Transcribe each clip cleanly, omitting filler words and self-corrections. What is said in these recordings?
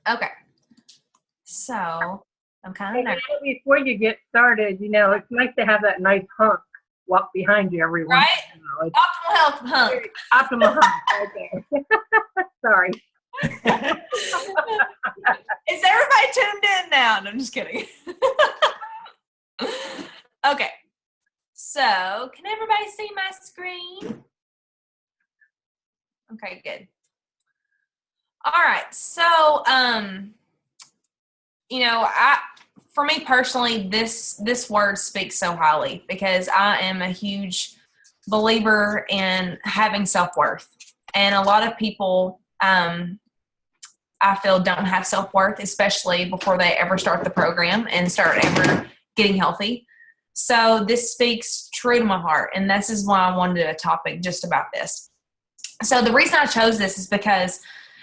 Okay. So I'm kind of nervous. Before you get started, it's nice to have that nice hunk walk behind you every once in a while. Optimal health hunk. Optimal hunk right there. Sorry. Is everybody tuned in now? No, I'm just kidding. Okay. So, can everybody see my screen? Okay, good. All right. So, for me personally, this word speaks so highly because I am a huge believer in having self-worth. And a lot of people, I feel, don't have self-worth, especially before they ever start the program and start ever getting healthy. So this speaks true to my heart, and this is why I wanted to do a topic just about this. So the reason I chose this is because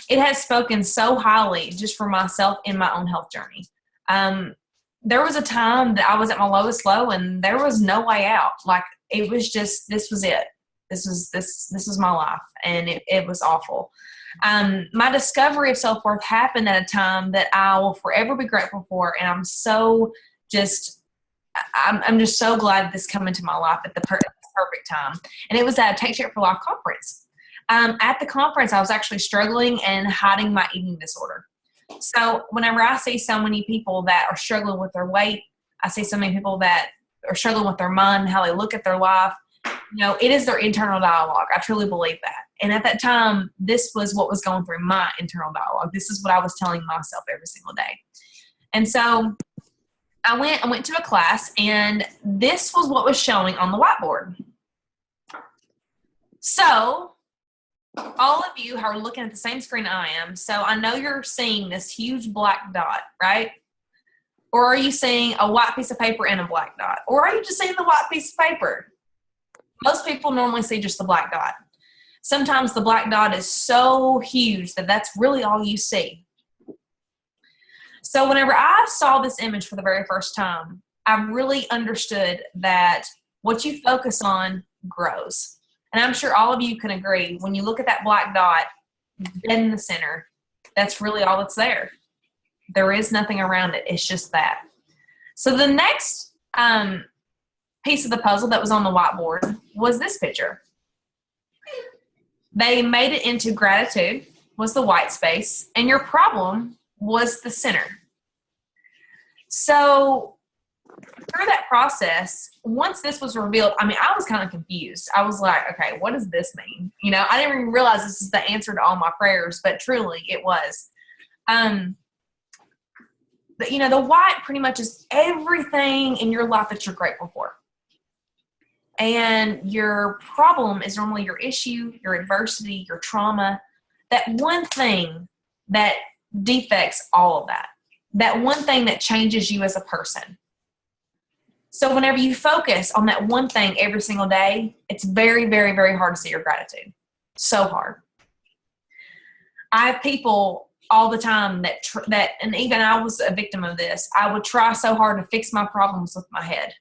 it has spoken so highly just for myself in my own health journey. There was a time that I was at my lowest low, and there was no way out. Like, it was just, this was it. This was my life, and it was awful. My discovery of self-worth happened at a time that I will forever be grateful for, and I'm just so glad this came into my life at the perfect time. And it was at a Take Shape for Life conference. At the conference, I was actually struggling and hiding my eating disorder. So whenever I see so many people that are struggling with their weight, I see so many people that are struggling with their mind, how they look at their life, it is their internal dialogue. I truly believe that. And at that time, this was what was going through my internal dialogue. This is what I was telling myself every single day. And so I went to a class, and this was what was showing on the whiteboard. So all of you who are looking at the same screen I am, so I know you're seeing this huge black dot, right? Or are you seeing a white piece of paper and a black dot? Or are you just seeing the white piece of paper? Most people normally see just the black dot. Sometimes the black dot is so huge that that's really all you see. So whenever I saw this image for the very first time, I really understood that what you focus on grows. And I'm sure all of you can agree, when you look at that black dot in the center, that's really all that's there. There is nothing around it. It's just that. So the next piece of the puzzle that was on the whiteboard was this picture. They made it into gratitude was the white space, and your problem was the center. So through that process, once this was revealed, I was kind of confused. I was like, okay, what does this mean? I didn't even realize this is the answer to all my prayers, but truly it was. But the white pretty much is everything in your life that you're grateful for. And your problem is normally your issue, your adversity, your trauma, that one thing that defects all of that. That one thing that changes you as a person. So whenever you focus on that one thing every single day, it's very, very, very hard to see your gratitude. So hard. I have people all the time that, and even I was a victim of this, I would try so hard to fix my problems with my head.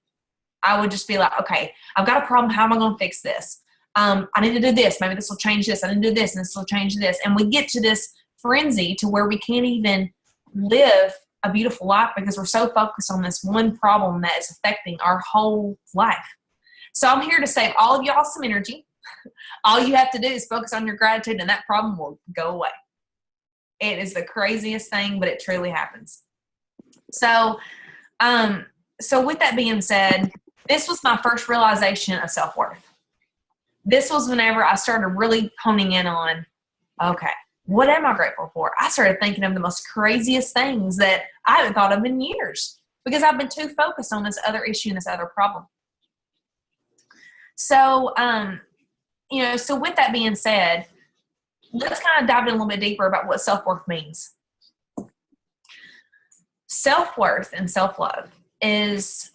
I would just be like, okay, I've got a problem. How am I going to fix this? I need to do this. Maybe this will change this. I need to do this, and this will change this. And we get to this frenzy to where we can't even live a beautiful life because we're so focused on this one problem that is affecting our whole life. So I'm here to save all of y'all some energy. All you have to do is focus on your gratitude, and that problem will go away. It is the craziest thing, but it truly happens. So with that being said, this was my first realization of self-worth. This was whenever I started really honing in on, okay, what am I grateful for? I started thinking of the most craziest things that I haven't thought of in years because I've been too focused on this other issue and this other problem. So, so with that being said, let's kind of dive in a little bit deeper about what self-worth means. Self-worth and self-love is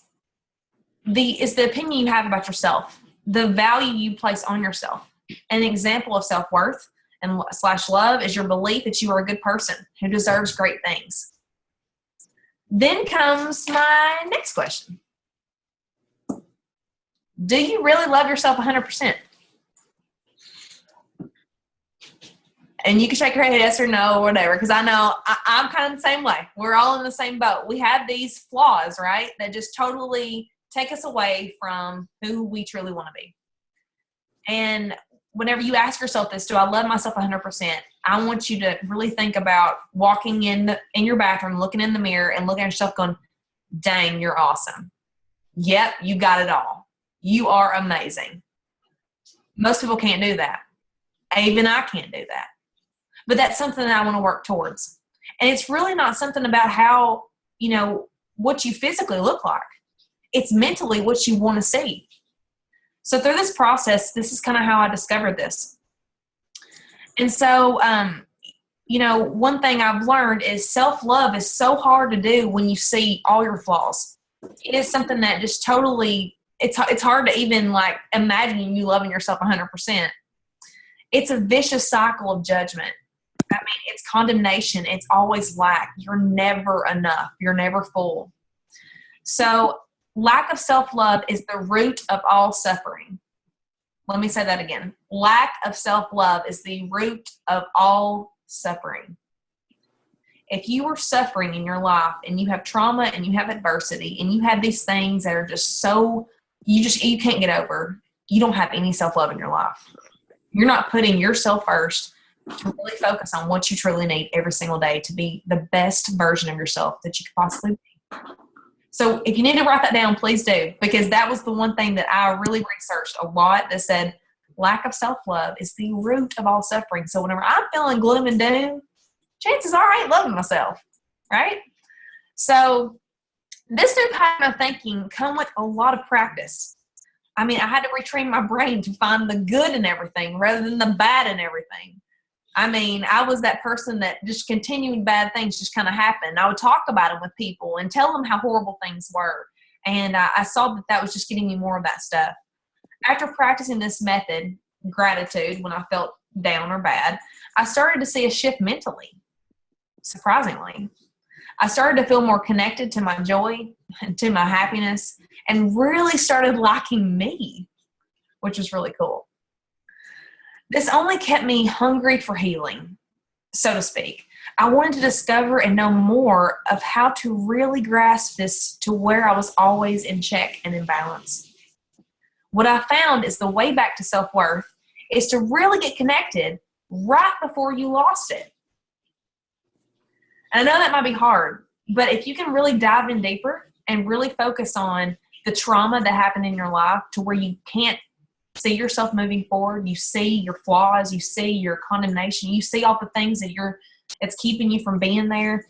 the opinion you have about yourself, the value you place on yourself. An example of self-worth and /love is your belief that you are a good person who deserves great things. Then comes my next question. Do you really love yourself 100%? And you can shake your head yes or no or whatever, because I know I'm kind of the same way. We're all in the same boat. We have these flaws, right, that just totally take us away from who we truly want to be. And whenever you ask yourself this, do I love myself 100%? I want you to really think about walking in your bathroom, looking in the mirror and looking at yourself going, dang, you're awesome. Yep, you got it all. You are amazing. Most people can't do that. Even I can't do that. But that's something that I want to work towards. And it's really not something about how, what you physically look like. It's mentally what you want to see. So through this process, this is kind of how I discovered this. And so, one thing I've learned is self-love is so hard to do when you see all your flaws. It is something that just totally, it's hard to even like imagine you loving yourself 100%. It's a vicious cycle of judgment. I mean, it's condemnation. It's always lack. You're never enough. You're never full. So lack of self-love is the root of all suffering. Let me say that again. Lack of self-love is the root of all suffering. If you are suffering in your life and you have trauma and you have adversity and you have these things that are just so, you can't get over, you don't have any self-love in your life. You're not putting yourself first to really focus on what you truly need every single day to be the best version of yourself that you could possibly be. So if you need to write that down, please do, because that was the one thing that I really researched a lot that said lack of self-love is the root of all suffering. So whenever I'm feeling gloom and doom, chances are I ain't loving myself, right? So this new pattern of thinking come with a lot of practice. I mean, I had to retrain my brain to find the good in everything rather than the bad in everything. I mean, I was that person that just continuing bad things just kind of happened. I would talk about them with people and tell them how horrible things were. And I saw that was just getting me more of that stuff. After practicing this method, gratitude, when I felt down or bad, I started to see a shift mentally, surprisingly. I started to feel more connected to my joy and to my happiness and really started liking me, which was really cool. This only kept me hungry for healing, so to speak. I wanted to discover and know more of how to really grasp this to where I was always in check and in balance. What I found is the way back to self-worth is to really get connected right before you lost it. And I know that might be hard, but if you can really dive in deeper and really focus on the trauma that happened in your life to where you can't see yourself moving forward, you see your flaws, you see your condemnation, you see all the things that's keeping you from being there.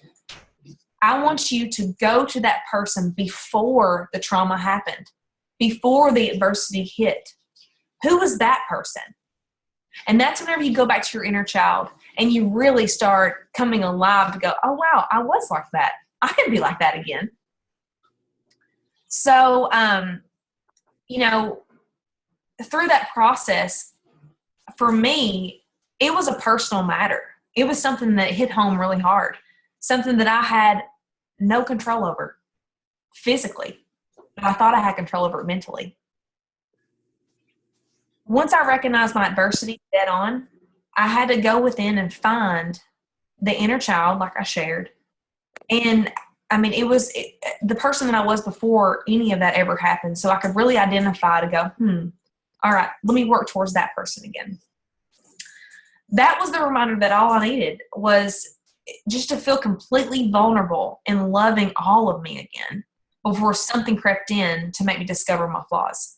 I want you to go to that person before the trauma happened, before the adversity hit. Who was that person? And that's whenever you go back to your inner child and you really start coming alive to go, oh, wow, I was like that. I can be like that again. So, through that process, for me, it was a personal matter. It was something that hit home really hard, something that I had no control over physically, but I thought I had control over it mentally. Once I recognized my adversity dead on, I had to go within and find the inner child, like I shared. And I mean, it was the person that I was before any of that ever happened. So I could really identify to go, all right, let me work towards that person again. That was the reminder that all I needed was just to feel completely vulnerable and loving all of me again before something crept in to make me discover my flaws.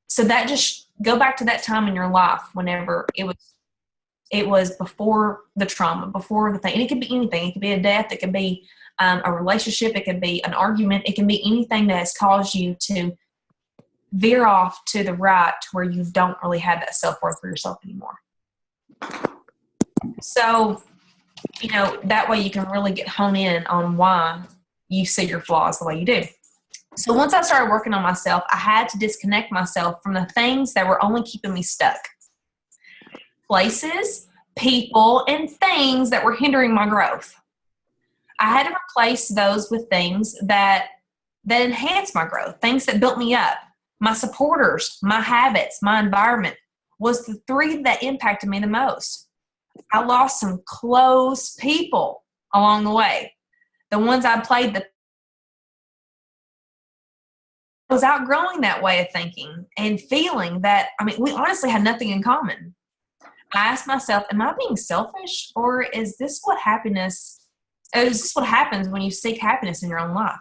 So that just go back to that time in your life whenever it was before the trauma, before the thing. And it could be anything. It could be a death. It could be a relationship. It could be an argument. It can be anything that has caused you to veer off to the right to where you don't really have that self-worth for yourself anymore. So, that way you can really hone in on why you see your flaws the way you do. So once I started working on myself, I had to disconnect myself from the things that were only keeping me stuck. Places, people, and things that were hindering my growth. I had to replace those with things that enhanced my growth, things that built me up. My supporters, my habits, my environment was the three that impacted me the most. I lost some close people along the way. The ones I was outgrowing that way of thinking and feeling that, I mean, we honestly had nothing in common. I asked myself, am I being selfish, or is this what happens when you seek happiness in your own life?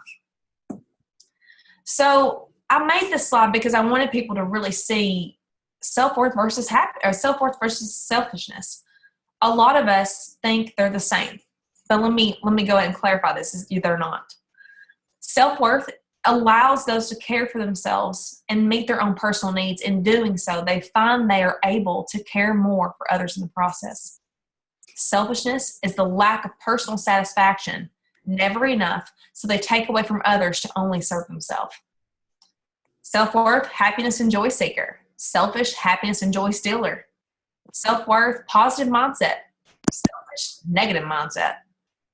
So I made this slide because I wanted people to really see self-worth versus self-worth versus selfishness. A lot of us think they're the same, but let me go ahead and clarify this. They're not. Self-worth allows those to care for themselves and meet their own personal needs. In doing so, they find they are able to care more for others in the process. Selfishness is the lack of personal satisfaction, never enough, so they take away from others to only serve themselves. Self-worth, happiness and joy seeker. Selfish, happiness and joy stealer. Self-worth, positive mindset. Selfish, negative mindset.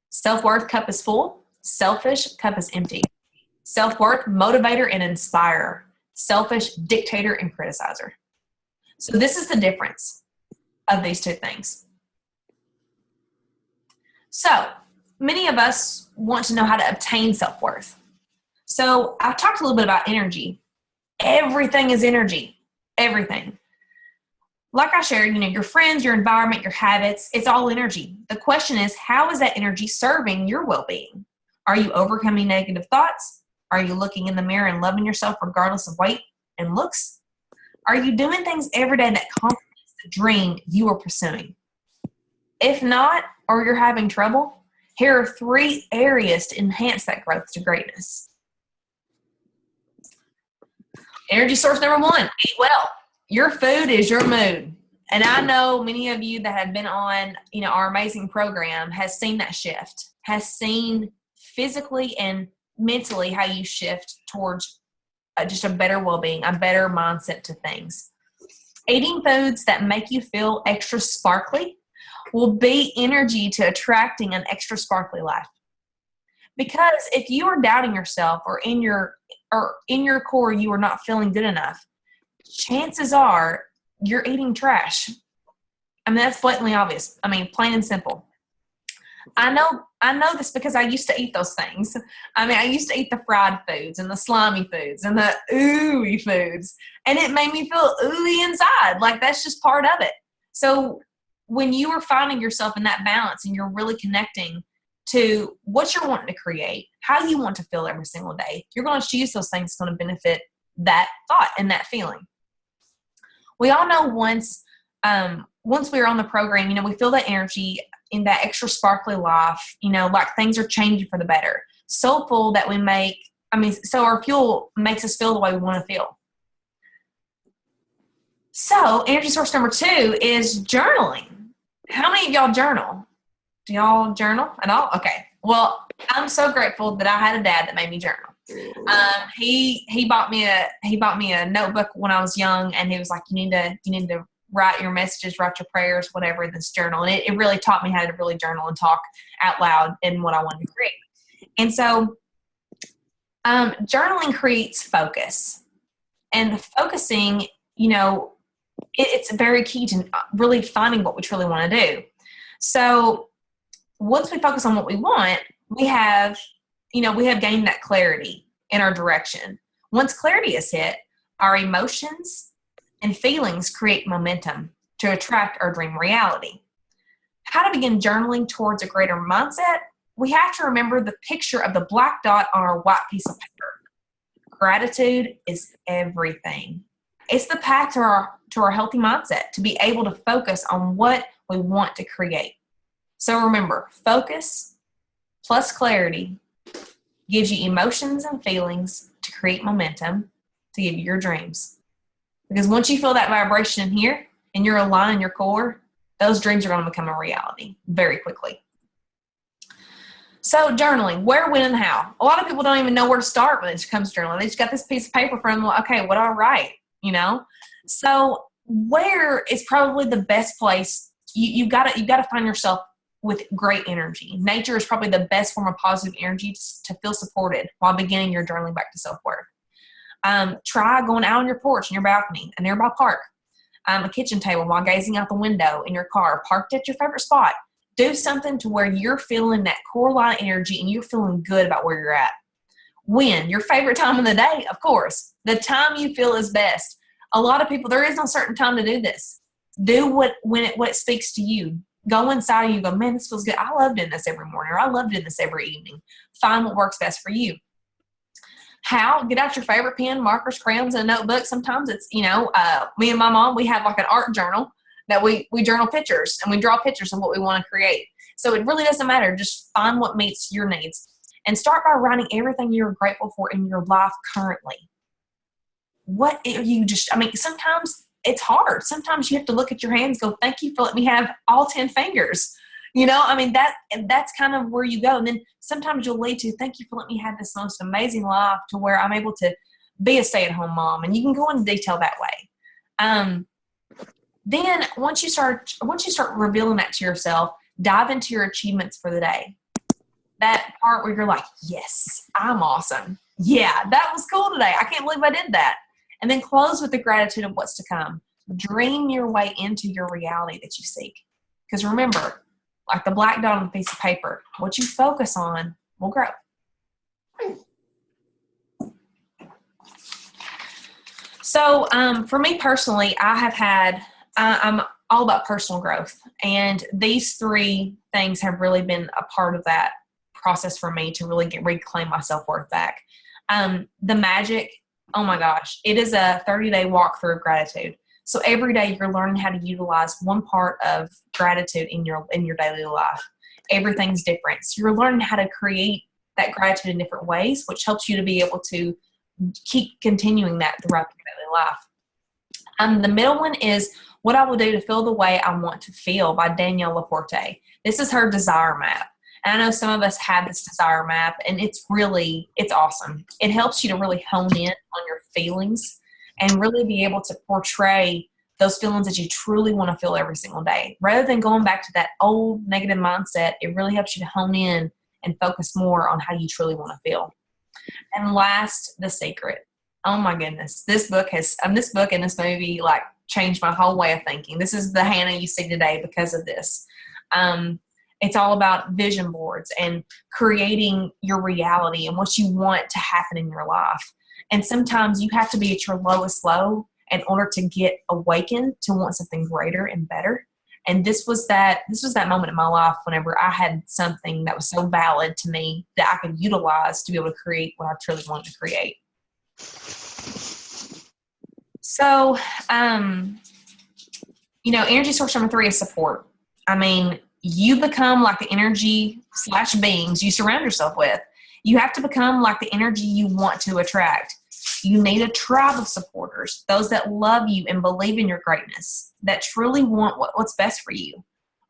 Self-worth, cup is full. Selfish, cup is empty. Self-worth, motivator and inspirer. Selfish, dictator and criticizer. So this is the difference of these two things. So many of us want to know how to obtain self-worth. So I've talked a little bit about energy. Everything is energy. Everything. Like I shared, your friends, your environment, your habits, it's all energy. The question is, how is that energy serving your well-being? Are you overcoming negative thoughts? Are you looking in the mirror and loving yourself regardless of weight and looks? Are you doing things every day that complements the dream you are pursuing? If not, or you're having trouble, here are 3 areas to enhance that growth to greatness. Energy source number 1, eat well. Your food is your mood. And I know many of you that have been on, our amazing program has seen that shift, has seen physically and mentally how you shift towards just a better well-being, a better mindset to things. Eating foods that make you feel extra sparkly will be energy to attracting an extra sparkly life. Because if you are doubting yourself or in your core you are not feeling good enough, chances are you're eating trash. I mean, that's blatantly obvious. I mean, plain and simple. I know this because I used to eat those things. I mean, I used to eat the fried foods and the slimy foods and the ooey foods, and it made me feel ooey inside. Like, that's just part of it. So when you are finding yourself in that balance and you're really connecting to what you're wanting to create, how you want to feel every single day, you're going to choose those things that's going to benefit that thought and that feeling. We all know once we're on the program, we feel that energy in that extra sparkly life, like things are changing for the better. So full that so our fuel makes us feel the way we want to feel. So energy source number 2 is journaling. How many of y'all journal? Do y'all journal at all? Okay. Well, I'm so grateful that I had a dad that made me journal. He bought me a notebook when I was young, and he was like, you need to write your messages, write your prayers, whatever, in this journal. And it really taught me how to really journal and talk out loud in what I wanted to create. And so journaling creates focus. And the focusing, it's very key to really finding what we truly want to do. So once we focus on what we want, we have gained that clarity in our direction. Once clarity is hit, our emotions and feelings create momentum to attract our dream reality. How to begin journaling towards a greater mindset? We have to remember the picture of the black dot on our white piece of paper. Gratitude is everything. It's the path to our healthy mindset, to be able to focus on what we want to create. So remember, focus plus clarity gives you emotions and feelings to create momentum to give you your dreams. Because once you feel that vibration in here and you're aligned in your core, those dreams are going to become a reality very quickly. So journaling, where, when, and how. A lot of people don't even know where to start when it comes to journaling. They just got this piece of paper from them. Okay, what do I write? So where is probably the best place? You got to find yourself with great energy. Nature is probably the best form of positive energy to feel supported while beginning your journaling back to self-worth. Try going out on your porch, in your balcony, a nearby park. a kitchen table while gazing out the window in your car, parked at your favorite spot. Do something to where you're feeling that core line energy and you're feeling good about where you're at. When? Your favorite time of the day, of course. The time you feel is best. A lot of people, there is no certain time to do this. Do what speaks to you. Go inside and you go, man, this feels good. I love doing this every morning, or I love doing this every evening. Find what works best for you. How? Get out your favorite pen, markers, crayons, and a notebook. Sometimes it's, me and my mom, we have like an art journal that we journal pictures, and we draw pictures of what we want to create. So it really doesn't matter. Just find what meets your needs. And start by writing everything you're grateful for in your life currently. What are you sometimes it's hard. Sometimes you have to look at your hands and go, thank you for letting me have all 10 fingers. That's kind of where you go. And then sometimes you'll lead to, thank you for letting me have this most amazing life to where I'm able to be a stay-at-home mom. And you can go into detail that way. Then once you start revealing that to yourself, dive into your achievements for the day. That part where you're like, yes, I'm awesome. Yeah, that was cool today. I can't believe I did that. And then close with the gratitude of what's to come. Dream your way into your reality that you seek. Because remember, like the black dot on a piece of paper, what you focus on will grow. So for me personally, I'm all about personal growth. And these 3 things have really been a part of that process for me to really reclaim my self-worth back. The magic, oh my gosh, it is a 30-day walkthrough of gratitude. So every day you're learning how to utilize one part of gratitude in your daily life. Everything's different. So you're learning how to create that gratitude in different ways, which helps you to be able to keep continuing that throughout your daily life. The middle one is What I Will Do to Feel the Way I Want to Feel by Danielle LaPorte. This is her desire map. And I know some of us have this desire map, and it's awesome. It helps you to really hone in on your feelings and really be able to portray those feelings that you truly want to feel every single day. Rather than going back to that old negative mindset, it really helps you to hone in and focus more on how you truly want to feel. And last, The Secret. Oh my goodness. This book and this movie like changed my whole way of thinking. This is the Hannah you see today because of this. It's all about vision boards and creating your reality and what you want to happen in your life. And sometimes you have to be at your lowest low in order to get awakened to want something greater and better. And this was that moment in my life whenever I had something that was so valid to me that I could utilize to be able to create what I truly wanted to create. So, energy source number 3 is support. You become like the energy / beings you surround yourself with. You have to become like the energy you want to attract. You need a tribe of supporters, those that love you and believe in your greatness, that truly want what's best for you.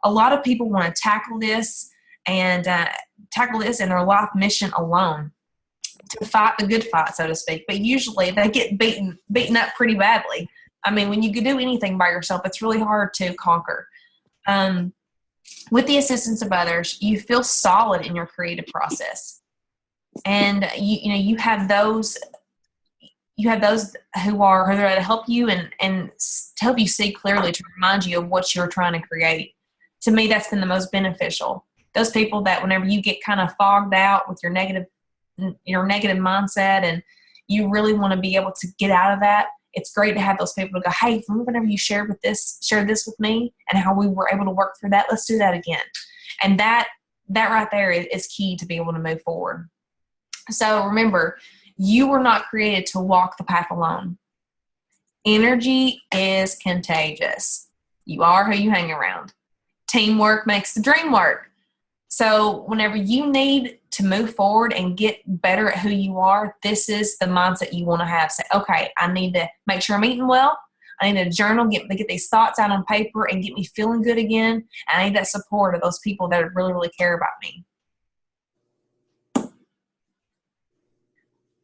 A lot of people want to tackle this in their life mission alone, to fight the good fight, so to speak. But usually they get beaten up pretty badly. When you do anything by yourself, it's really hard to conquer. With the assistance of others, you feel solid in your creative process. And you have those who are there to help you and to help you see clearly, to remind you of what you're trying to create. To me, that's been the most beneficial. Those people that whenever you get kind of fogged out with your negative mindset and you really want to be able to get out of that, it's great to have those people to go, hey, remember whenever you shared this with me and how we were able to work through that? Let's do that again. And that right there is key to be able to move forward. So remember, you were not created to walk the path alone. Energy is contagious. You are who you hang around. Teamwork makes the dream work. So whenever you need to move forward and get better at who you are, this is the mindset you want to have. Say, okay, I need to make sure I'm eating well. I need to journal, get these thoughts out on paper and get me feeling good again. And I need that support of those people that really, really care about me.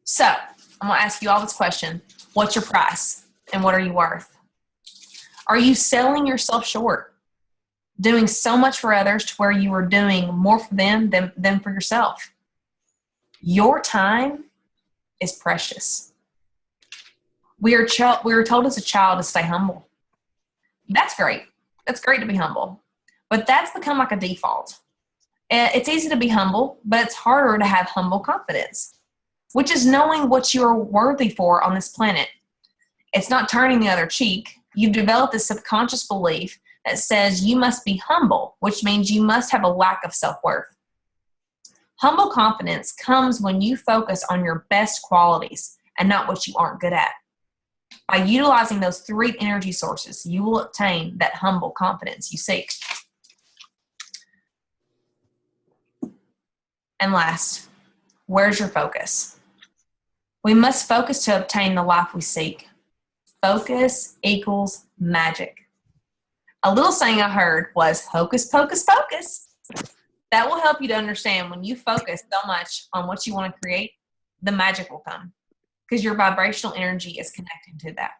So I'm going to ask you all this question. What's your price and what are you worth? Are you selling yourself short? Doing so much for others to where you are doing more for them than for yourself? Your time is precious. We are told as a child to stay humble. That's great. That's great to be humble. But that's become like a default. It's easy to be humble, but it's harder to have humble confidence, which is knowing what you're worthy for on this planet. It's not turning the other cheek. You've developed this subconscious belief that says you must be humble, which means you must have a lack of self-worth. Humble confidence comes when you focus on your best qualities and not what you aren't good at. By utilizing those 3 energy sources, you will obtain that humble confidence you seek. And last, where's your focus? We must focus to obtain the life we seek. Focus equals magic. A little saying I heard was hocus pocus pocus. That will help you to understand when you focus so much on what you want to create, the magic will come because your vibrational energy is connected to that.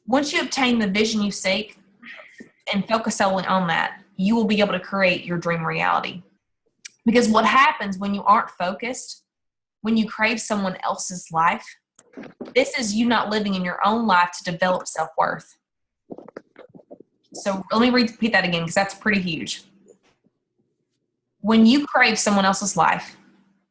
Once you obtain the vision you seek and focus solely on that, you will be able to create your dream reality. Because what happens when you aren't focused, when you crave someone else's life, this is you not living in your own life to develop self-worth. So let me repeat that again because that's pretty huge. When you crave someone else's life,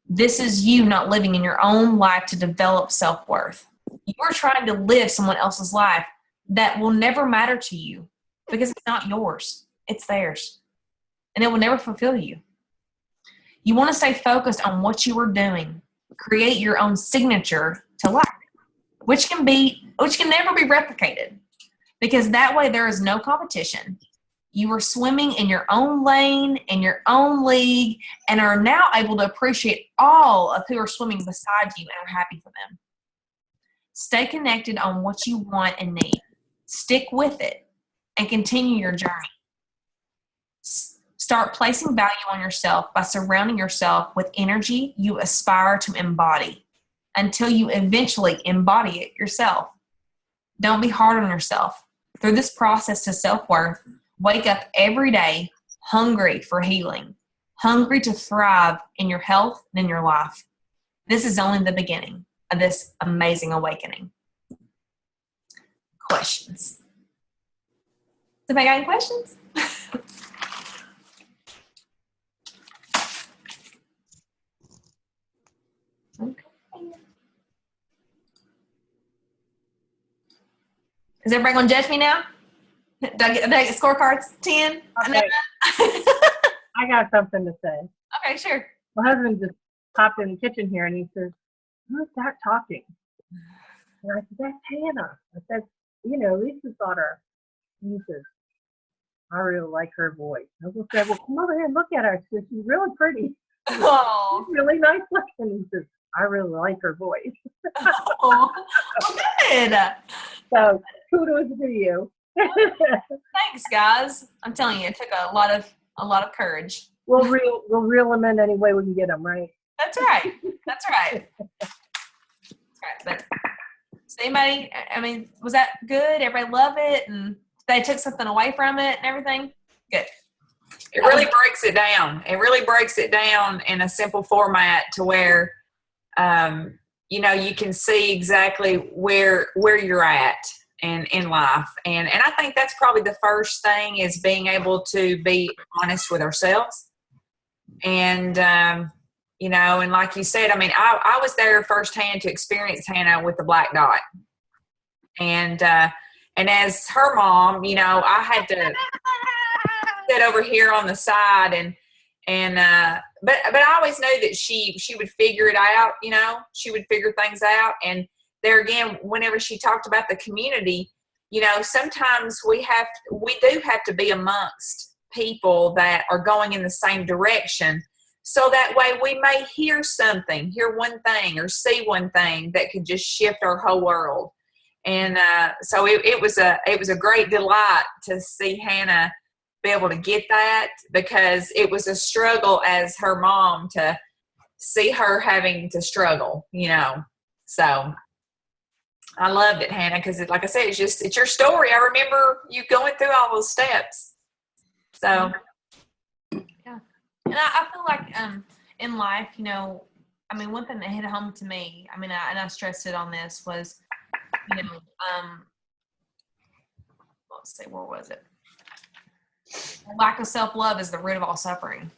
this is you not living in your own life to develop self-worth. You are trying to live someone else's life that will never matter to you because it's not yours. It's theirs. And it will never fulfill you. You want to stay focused on what you are doing. Create your own signature to life, which can never be replicated. Because that way there is no competition. You are swimming in your own lane, in your own league, and are now able to appreciate all of who are swimming beside you and are happy for them. Stay connected on what you want and need. Stick with it and continue your journey. Start placing value on yourself by surrounding yourself with energy you aspire to embody until you eventually embody it yourself. Don't be hard on yourself. Through this process to self-worth, wake up every day hungry for healing, hungry to thrive in your health and in your life. This is only the beginning of this amazing awakening. Questions? Does anybody got any questions? Okay. Is everybody going to judge me now? Did I get scorecards? 10? Okay. I got something to say. Okay, sure. My husband just popped in the kitchen here and he says, "Who's that talking?" And I said, "That's Hannah." I said, Lisa's daughter. And he says, "I really like her voice." I just said, "Well, come over here and look at her." She says, "She's really pretty. Oh. She's really nice looking." He says, "I really like her voice." Oh, good. So kudos to you. Thanks, guys. I'm telling you, it took a lot of courage. We'll reel them in any way we can get them, right? That's right. That's right. But so anybody, I mean, was that good? Everybody love it, and they took something away from it and everything? Good. It really breaks it down. It really breaks it down in a simple format to where, you can see exactly where you're at in life. And I think that's probably the first thing is being able to be honest with ourselves. And, and like you said, I mean, I was there firsthand to experience Hannah with the black dot. And as her mom, I had to sit over here on the side but I always knew that she would figure it out, she would figure things out. And there again, whenever she talked about the community, sometimes we do have to be amongst people that are going in the same direction. So that way we may hear one thing or see one thing that could just shift our whole world. And so it was a great delight to see Hannah be able to get that, because it was a struggle as her mom to see her having to struggle, So I loved it, Hannah, because like I said, it's your story. I remember you going through all those steps. So yeah, and I feel like in life, one thing that hit home to me, I stressed it on this was, let's see, where was it? Lack of self-love is the root of all suffering.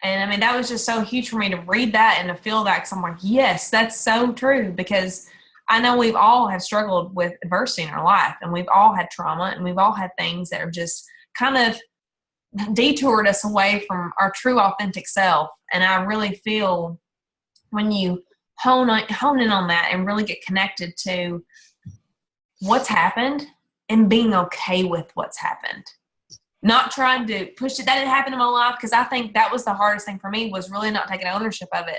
And I mean, that was just so huge for me to read that and to feel that, because I'm like, yes, that's so true, because I know we've all have struggled with adversity in our life, and we've all had trauma, and we've all had things that are just kind of detoured us away from our true authentic self. And I really feel when you hone in on that and really get connected to what's happened and being okay with what's happened, not trying to push it. That didn't happen in my life, because I think that was the hardest thing for me, was really not taking ownership of it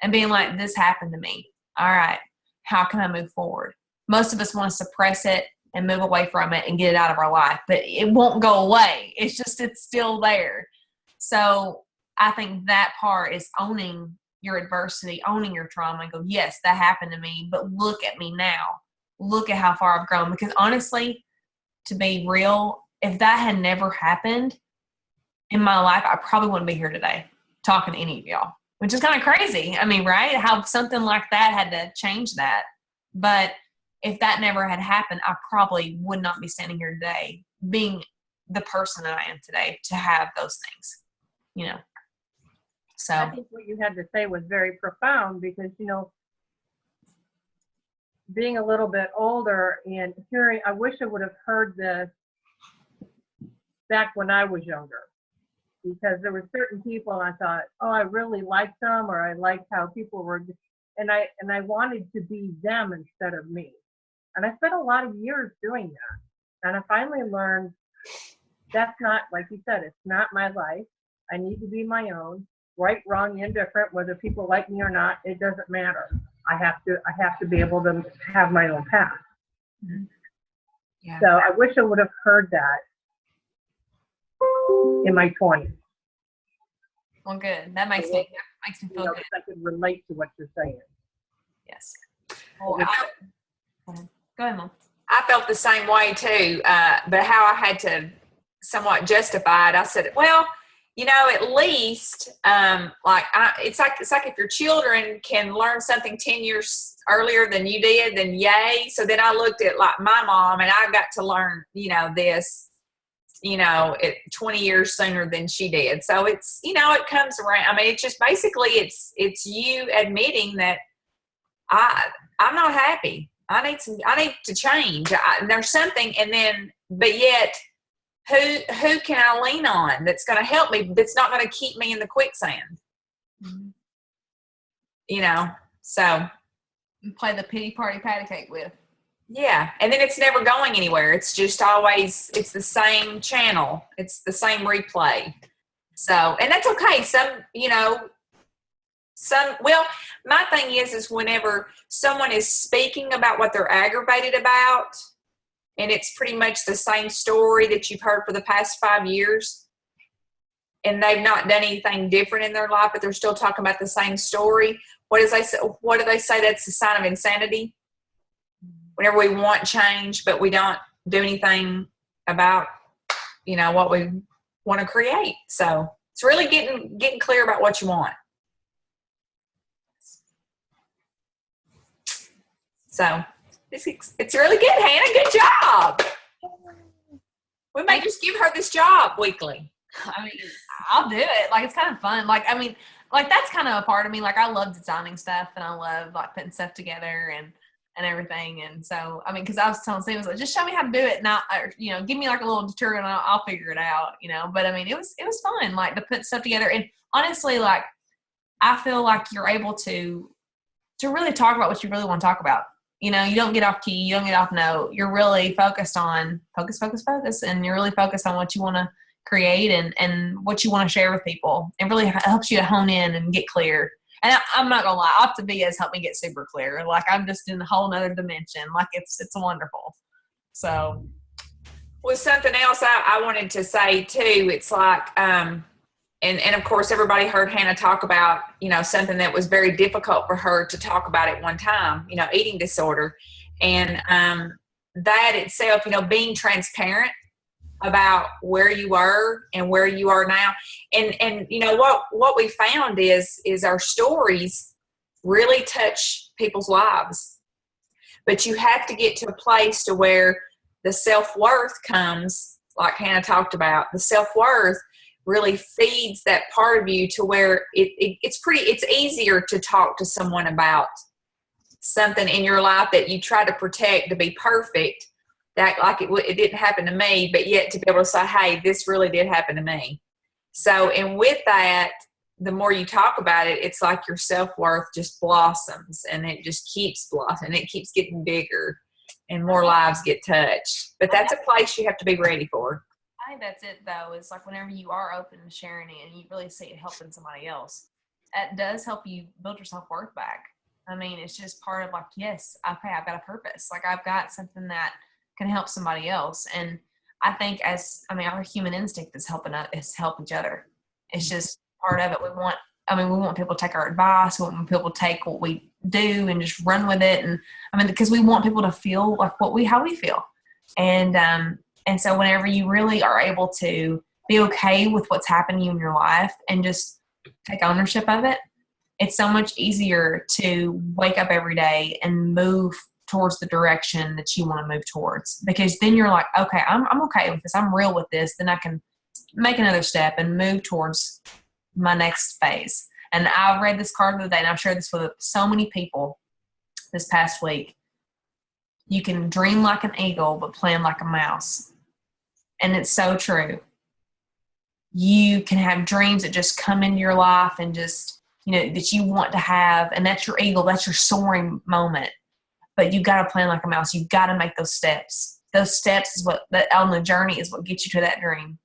and being like, this happened to me. All right, how can I move forward? Most of us want to suppress it and move away from it and get it out of our life, but it won't go away. It's just, it's still there. So I think that part is owning your adversity, owning your trauma, and go, yes, that happened to me, but look at me now. Look at how far I've grown. Because honestly, to be real, if that had never happened in my life, I probably wouldn't be here today talking to any of y'all, which is kind of crazy. I mean, right? How something like that had to change that. But if that never had happened, I probably would not be standing here today being the person that I am today, to have those things, you know. So I think what you had to say was very profound, because, you know, being a little bit older and hearing, I wish I would have heard this back when I was younger, because there were certain people I thought, oh, I really liked them, or I liked how people were, and I wanted to be them instead of me. And I spent a lot of years doing that. And I finally learned that's not, like you said, it's not my life. I need to be my own. Right, wrong, indifferent, whether people like me or not, it doesn't matter. I have to be able to have my own path. mm-hmm. Yeah. So I wish I would have heard that in my 20s. Well, good. That makes me feel You know, good. I could relate to what you're saying. Yes. Well, go ahead, Mom. I felt the same way too, but how I had to somewhat justify it, I said, well, you know, at least, it's like if your children can learn something 10 years earlier than you did, then yay. So then I looked at like my mom, and I got to learn, you know, this, you know, 20 years sooner than she did. So it's, you know, it comes around. I mean, it's just basically it's you admitting that I'm not happy. I need to change. There's something, and then, but yet, who can I lean on that's going to help me, that's not going to keep me in the quicksand? Mm-hmm. You know, so. You play the pity party patty cake with. Yeah, and then it's never going anywhere. It's just always, it's the same channel. It's the same replay. So, and that's okay. Well, my thing is whenever someone is speaking about what they're aggravated about, and it's pretty much the same story that you've heard for the past 5 years, and they've not done anything different in their life, but they're still talking about the same story. What do they say? That's a sign of insanity. Whenever we want change, but we don't do anything about, you know, what we want to create. So it's really getting clear about what you want. So it's really good, Hannah. Good job. We may just give her this job weekly. I mean, I'll do it. Like, it's kind of fun. Like, I mean, like, that's kind of a part of me. Like, I love designing stuff, and I love like putting stuff together and everything. And so, I mean, because I was telling Steve, I was like, just show me how to do it, and you know, give me like a little tutorial, and I'll figure it out, you know. But I mean, it was fun, like, to put stuff together. And honestly, like, I feel like you're able to really talk about what you really want to talk about. You know, you don't get off key, you don't get off note. You're really focused on focus, and you're really focused on what you want to create and what you want to share with people. It really helps you to hone in and get clear. And I'm not gonna lie, Optavia has helped me get super clear. Like, I'm just in a whole nother dimension. Like, it's wonderful. So, well, something else I wanted to say too. It's like, and of course, everybody heard Hannah talk about, you know, something that was very difficult for her to talk about at one time. You know, eating disorder, and that itself, you know, being transparent about where you were and where you are now. And you know, what we found is our stories really touch people's lives, but you have to get to a place to where the self-worth comes, like Hannah talked about. The self-worth really feeds that part of you to where it's easier to talk to someone about something in your life that you try to protect to be perfect, that like it didn't happen to me, but yet to be able to say, hey, this really did happen to me. So, and with that, the more you talk about it, it's like your self-worth just blossoms, and it just keeps blossoming. It keeps getting bigger and more lives get touched. But that's a place you have to be ready for. I think that's it, though, is like whenever you are open to sharing it and you really see it helping somebody else, that does help you build your self-worth back. I mean, it's just part of like, yes, okay, I've got a purpose. Like I've got something that can help somebody else. And I think our human instinct is help each other. It's just part of it. We want people to take our advice. We want people to take what we do and just run with it. And because we want people to feel like how we feel. And so whenever you really are able to be okay with what's happening in your life and just take ownership of it, it's so much easier to wake up every day and move towards the direction that you want to move towards. Because then you're like, okay, I'm okay with this. I'm real with this. Then I can make another step and move towards my next phase. And I read this card the other day, and I've shared this with so many people this past week. You can dream like an eagle, but plan like a mouse. And it's so true. You can have dreams that just come into your life and just, that you want to have. And that's your eagle. That's your soaring moment. But you got to plan like a mouse. You got to make those steps. Those steps is on the journey is what gets you to that dream.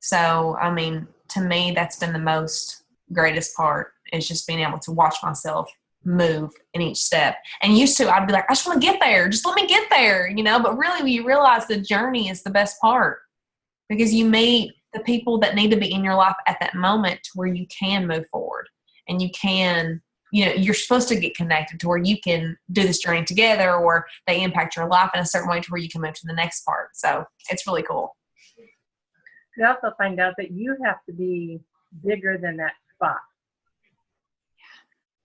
So, to me, that's been the greatest part, is just being able to watch myself move in each step. And used to, I'd be like, I just want to get there. Just let me get there, but really when you realize the journey is the best part, because you meet the people that need to be in your life at that moment where you can move forward and you can, you're supposed to get connected to where you can do this journey together, or they impact your life in a certain way to where you can move to the next part. So it's really cool. You also find out that you have to be bigger than that spot.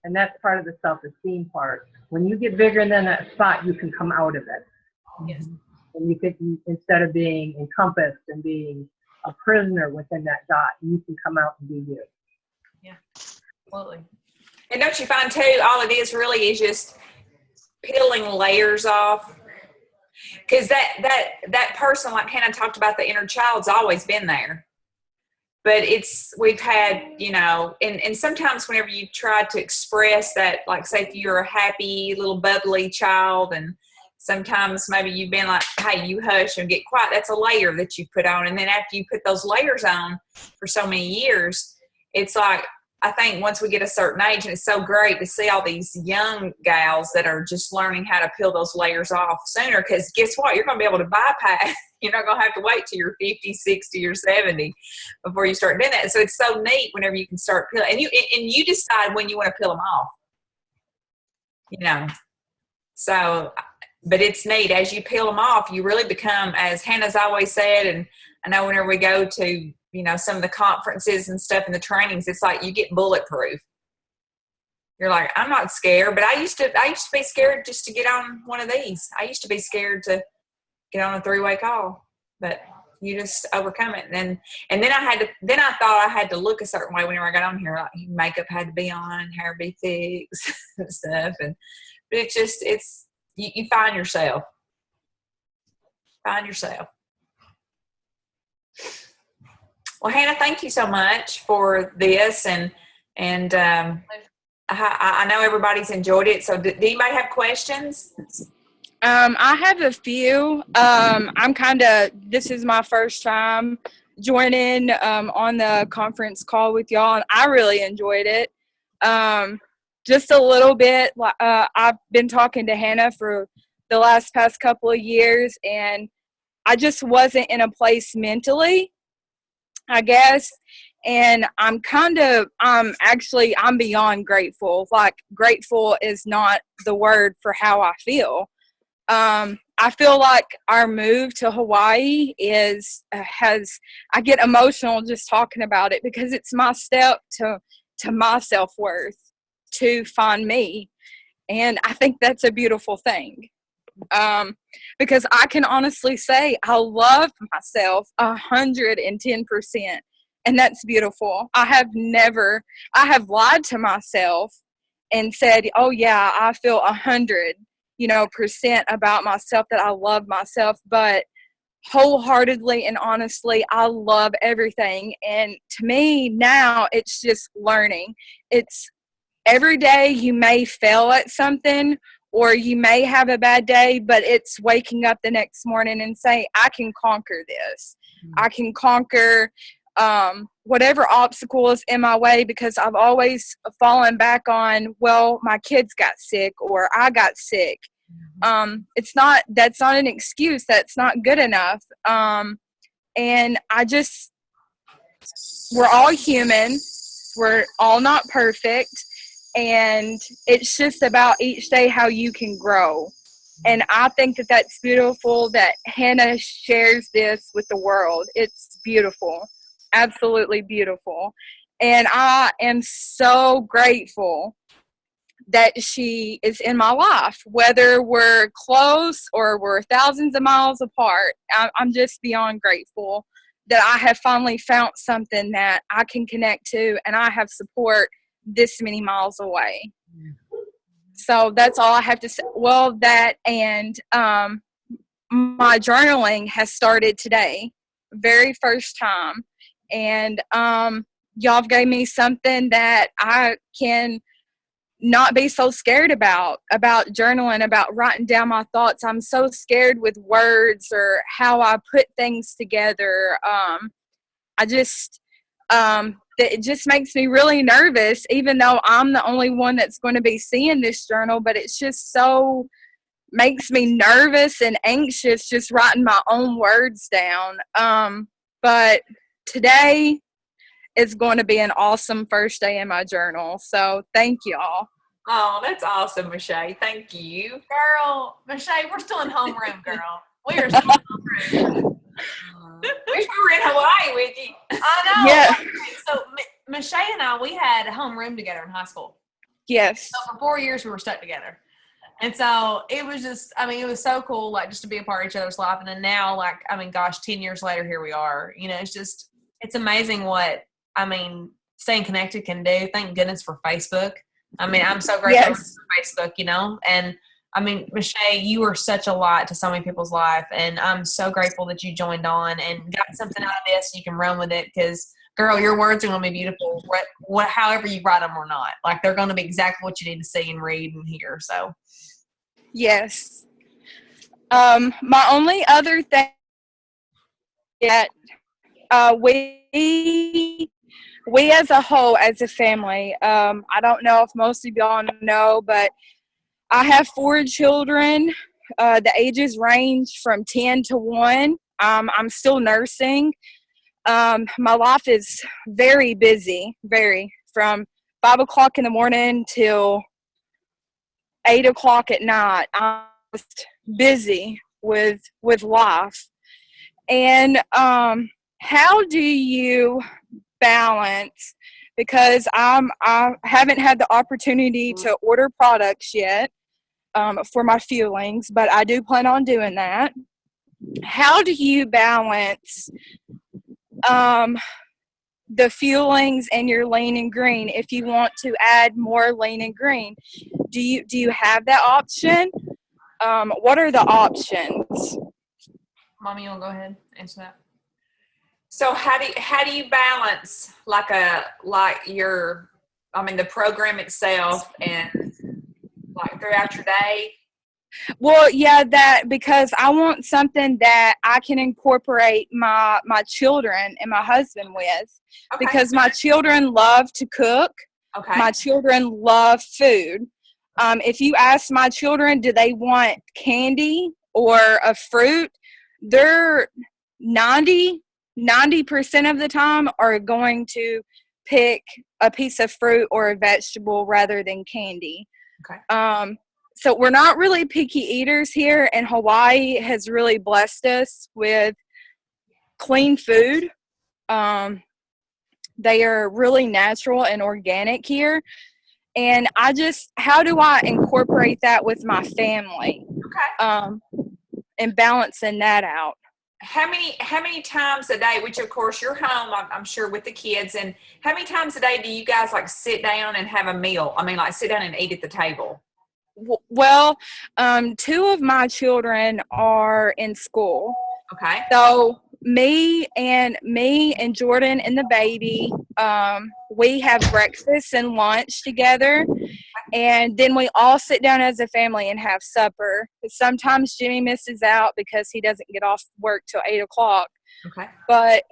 And that's part of the self-esteem part. When you get bigger than that spot, you can come out of it. Yes. And you can, instead of being encompassed and being a prisoner within that dot, you can come out and be you. Yeah, absolutely. And don't you find too, all it is really is just peeling layers off? Because that person, like Hannah talked about, the inner child's always been there. But we've had, and sometimes whenever you try to express that, like say if you're a happy little bubbly child, and sometimes maybe you've been like, hey, you hush and get quiet, that's a layer that you put on. And then after you put those layers on for so many years, it's like, I think once we get a certain age, and it's so great to see all these young gals that are just learning how to peel those layers off sooner, because guess what? You're going to be able to bypass. You're not going to have to wait till you're 50, 60, or 70 before you start doing that. So it's so neat whenever you can start peeling. And you decide when you want to peel them off. So, but it's neat. As you peel them off, you really become, as Hannah's always said, and I know whenever we go to some of the conferences and stuff and the trainings, it's like you get bulletproof. You're like, I'm not scared, but I used to be scared just to get on one of these. I used to be scared to get on a 3-way call, but you just overcome it. And then I thought I had to look a certain way whenever I got on here. Like makeup had to be on, hair be fixed and stuff. But it's you find yourself. Find yourself. Well, Hannah, thank you so much for this, and I know everybody's enjoyed it. So, do anybody have questions? I have a few. This is my first time joining on the conference call with y'all, and I really enjoyed it. Just a little bit. I've been talking to Hannah for the past couple of years, and I just wasn't in a place mentally, I guess. And I'm beyond grateful. Like, grateful is not the word for how I feel. I feel like our move to Hawaii I get emotional just talking about it, because it's my step to my self-worth, to find me. And I think that's a beautiful thing. Because I can honestly say I love myself 110%. And that's beautiful. I have lied to myself and said, oh yeah, I feel 100% about myself, that I love myself. But wholeheartedly and honestly, I love everything. And to me now, it's just learning. It's every day you may fail at something, or you may have a bad day, but it's waking up the next morning and say, I can conquer this. I can conquer whatever obstacle is in my way, because I've always fallen back on, well, my kids got sick or I got sick. That's not an excuse. That's not good enough. And we're all human. We're all not perfect. And it's just about each day how you can grow. And I think that that's beautiful that Hannah shares this with the world. It's beautiful. Absolutely beautiful. And I am so grateful that she is in my life, whether we're close or we're thousands of miles apart. I'm just beyond grateful that I have finally found something that I can connect to, and I have support this many miles away. So that's all I have to say. Well, that and my journaling has started today, very first time. And y'all gave me something that I can not be so scared about journaling, about writing down my thoughts. I'm so scared with words or how I put things together. It just makes me really nervous, even though I'm the only one that's going to be seeing this journal, but it's just so makes me nervous and anxious just writing my own words down. But today is going to be an awesome first day in my journal. So thank y'all. Oh, that's awesome, Michelle. Thank you. Girl, Michelle, we're still in homeroom, girl. We are still in homeroom. Wish we were in Hawaii with you. I know. Yeah. So Michelle and I, we had a homeroom together in high school. Yes. So for 4 years, we were stuck together. And so it was just, it was so cool, like, just to be a part of each other's life. And then now, like, 10 years later, here we are. It's amazing what, staying connected can do. Thank goodness for Facebook. I'm so grateful for Facebook, and Michelle, you are such a lot to so many people's life. And I'm so grateful that you joined on and got something out of this. You can run with it because, girl, your words are going to be beautiful, however you write them or not. Like, they're going to be exactly what you need to see and read and hear. So, yes. My only other thing that we as a whole, as a family, I don't know if most of y'all know, but I have 4 children. The ages range from 10 to 1. I'm still nursing. My life is very busy, from 5 o'clock in the morning till 8 o'clock at night. I'm just busy with life. And how do you balance, because I haven't had the opportunity to order products yet for my feelings, but I do plan on doing that. How do you balance the feelings and your lean and green if you want to add more lean and green? Do you have that option? What are the options? Mommy, you want to go ahead and answer that? So how do you balance the program itself and like throughout your day? Well, yeah, because I want something that I can incorporate my children and my husband with, Okay. because my children love to cook. Okay. My children love food. If you ask my children, do they want candy or a fruit, they're 90% of the time are going to pick a piece of fruit or a vegetable rather than candy. Okay. So we're not really picky eaters here, and Hawaii has really blessed us with clean food. They are really natural and organic here. And how do I incorporate that with my family? and balancing that out. How many times a day, which of course you're home, I'm sure, with the kids, and how many times a day do you guys like sit down and have a meal? I mean, like sit down and eat at the table? Well, two of my children are in school. Okay. So me and Jordan and the baby, we have breakfast and lunch together, and then we all sit down as a family and have supper. Sometimes Jimmy misses out because he doesn't get off work till 8:00. Okay. But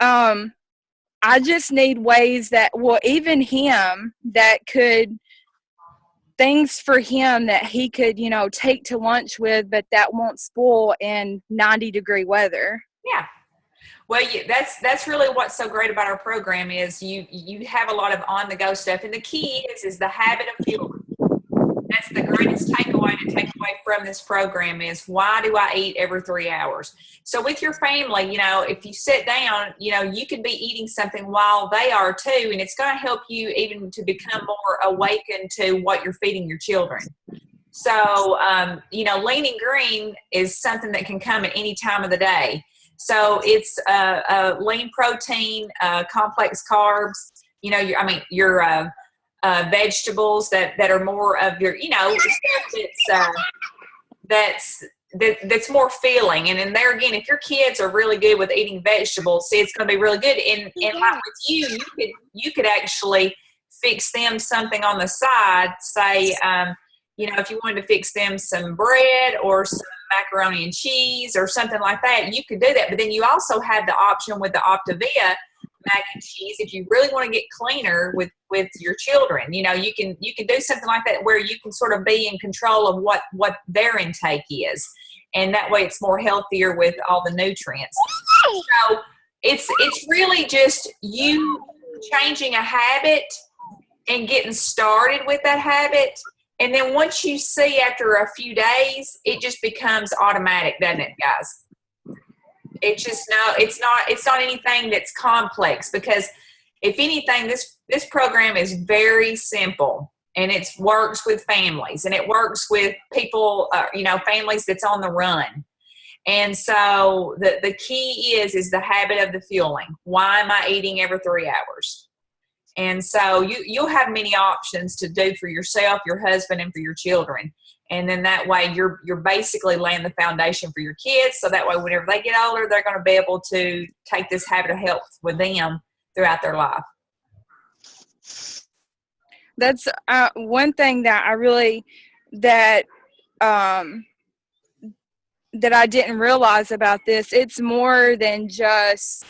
I just need ways that, well, even him, that could, things for him that he could, take to lunch with, but that won't spoil in 90-degree weather. Yeah. Well, that's really what's so great about our program is you have a lot of on-the-go stuff, and the key is the habit of fueling. That's the greatest takeaway to take away from this program is, why do I eat every 3 hours? So with your family, if you sit down, you could be eating something while they are too, and it's going to help you even to become more awakened to what you're feeding your children. So, lean and green is something that can come at any time of the day. So it's lean protein, complex carbs, your vegetables that are more of your, stuff that's more filling. And then there again, if your kids are really good with eating vegetables, see, it's going to be really good. And like with you could actually fix them something on the side. Say, if you wanted to fix them some bread or some macaroni and cheese or something like that, you could do that. But then you also have the option with the Optavia mac and cheese if you really want to get cleaner with your children. You can do something like that where you can sort of be in control of what their intake is, and that way it's more healthier with all the nutrients. So it's really just you changing a habit and getting started with that habit. And then once you see after a few days, it just becomes automatic, doesn't it, guys? It's just it's not anything that's complex, because if anything, this program is very simple, and it works with families, and it works with people, families that's on the run. And so the key is the habit of the fueling. Why am I eating every 3 hours? And so you'll have many options to do for yourself, your husband, and for your children. And then that way you're basically laying the foundation for your kids. So that way, whenever they get older, they're going to be able to take this habit of health with them throughout their life. That's one thing that I really, that I didn't realize about this. It's more than just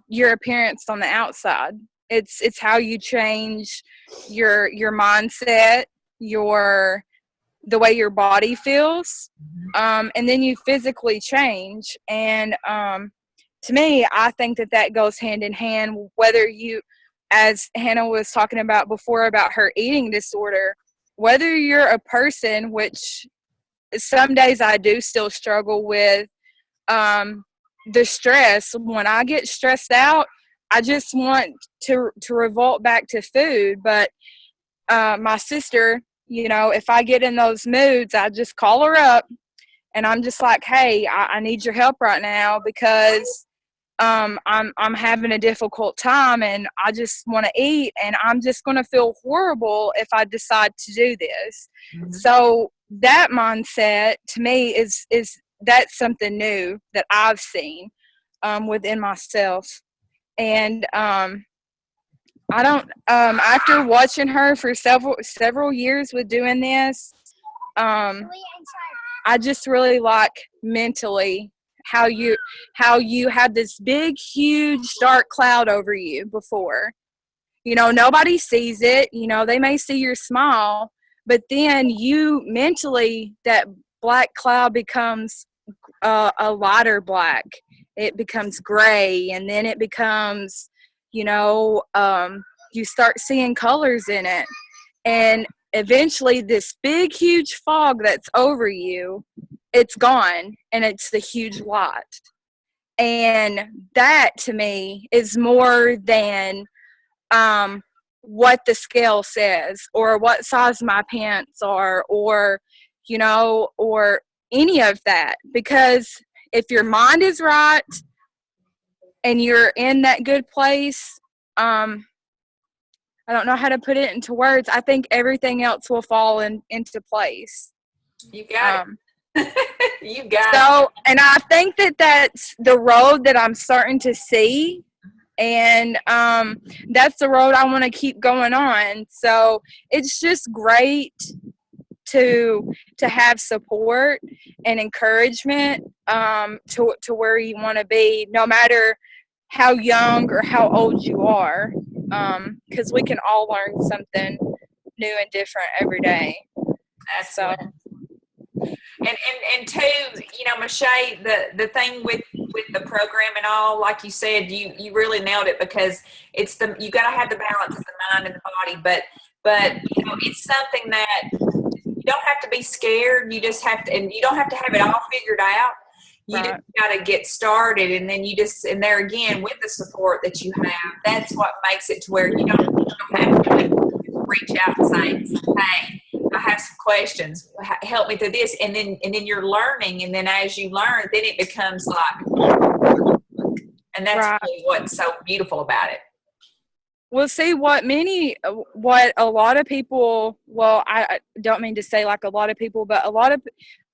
your appearance on the outside. It's how you change your mindset, the way your body feels, and then you physically change. And to me, I think that goes hand in hand, whether you, as Hannah was talking about before about her eating disorder, whether you're a person, which some days I do still struggle with the stress. When I get stressed out, I just want to revolt back to food. But my sister, if I get in those moods, I just call her up, and I'm just like, hey, I need your help right now, because I'm having a difficult time, and I just want to eat, and I'm just going to feel horrible if I decide to do this. Mm-hmm. So that mindset to me is that's something new that I've seen within myself. And I don't after watching her for several years with doing this, I just really like mentally how you had this big, huge, dark cloud over you before. Nobody sees it. They may see your smile, but then you mentally, that black cloud becomes a lighter black. It becomes gray, and then it becomes, you start seeing colors in it. And eventually this big, huge fog that's over you, it's gone, and it's the huge light. And that to me is more than what the scale says, or what size my pants are, or or any of that. Because if your mind is right and you're in that good place, I don't know how to put it into words. I think everything else will fall into place. You got it. You got So, and I think that's the road that I'm starting to see. And that's the road I want to keep going on. So it's just great to have support and encouragement to where you want to be, no matter how young or how old you are, because we can all learn something new and different every day. so. And two, Mache, the thing with the program and all, like you said, you really nailed it, because you got to have the balance of the mind and the body, but it's something that you don't have to be scared. You just have to, and you don't have to have it all figured out. You Right. just got to get started, and then and there again, with the support that you have, that's what makes it to where you don't have to reach out and say, hey, I have some questions, help me through this, and then you're learning, and then as you learn, then it becomes like, and that's Right. really what's so beautiful about it. Well, see, what a lot of people, well, I don't mean to say like a lot of people, but a lot of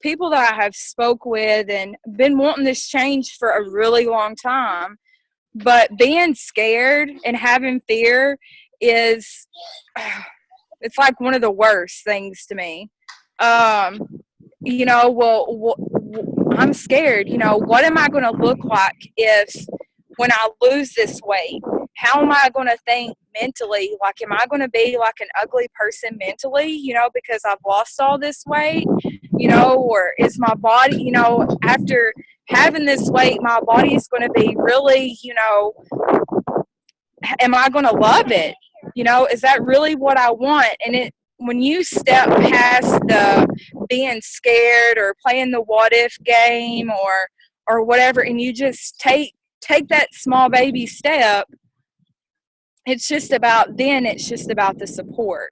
people that I have spoke with and been wanting this change for a really long time, but being scared and having fear is, it's like one of the worst things to me. I'm scared. What am I going to look like when I lose this weight? How am I going to think mentally? Like, am I going to be like an ugly person mentally, because I've lost all this weight, or is my body, after having this weight, my body is going to be really, am I going to love it? Is that really what I want? And when you step past the being scared or playing the what if game or whatever, and you just take that small baby step, it's just about the support.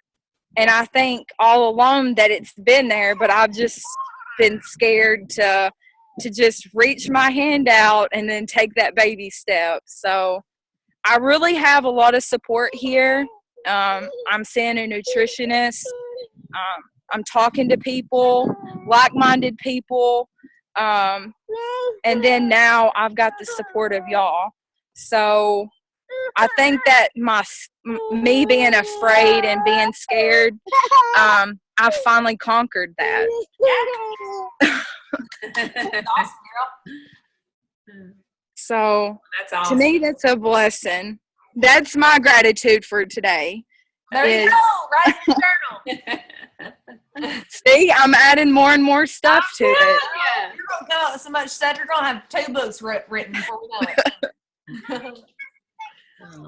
And I think all along that it's been there, but I've just been scared to just reach my hand out and then take that baby step. So I really have a lot of support here. I'm seeing a nutritionist. I'm talking to people, like-minded people. And then now I've got the support of y'all. So I think that me being afraid and being scared, I finally conquered that. Awesome, girl. So That's awesome. to me, that's a blessing. That's my gratitude for today. There you Is- go. Write in the journal. See, I'm adding more and more stuff to it. Yeah. You're going to come up with so much stuff. You're going to have 2 books written before we know it.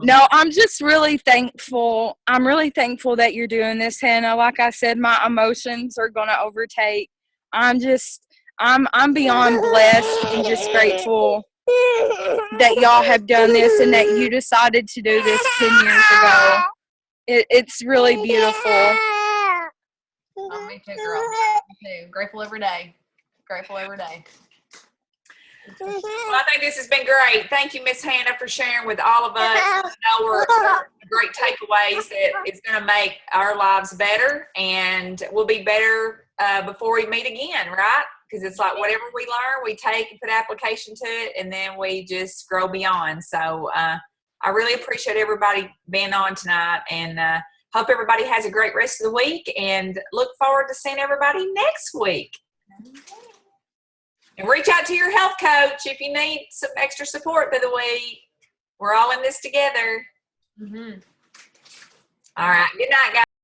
No, I'm just really thankful. I'm really thankful that you're doing this, Hannah. Like I said, my emotions are going to overtake. I'm beyond blessed and just grateful that y'all have done this and that you decided to do this 10 years ago. It's really beautiful. Oh, me too, girl. Me too. Grateful every day. Grateful every day. Well, I think this has been great. Thank you, Miss Hannah, for sharing with all of us. I know we're great takeaways that it's going to make our lives better, and we'll be better before we meet again, right? Because it's like whatever we learn, we take and put application to it, and then we just grow beyond. So I really appreciate everybody being on tonight, and hope everybody has a great rest of the week, and look forward to seeing everybody next week. And reach out to your health coach if you need some extra support through the week. We're all in this together. Mm-hmm. All right. Good night, guys.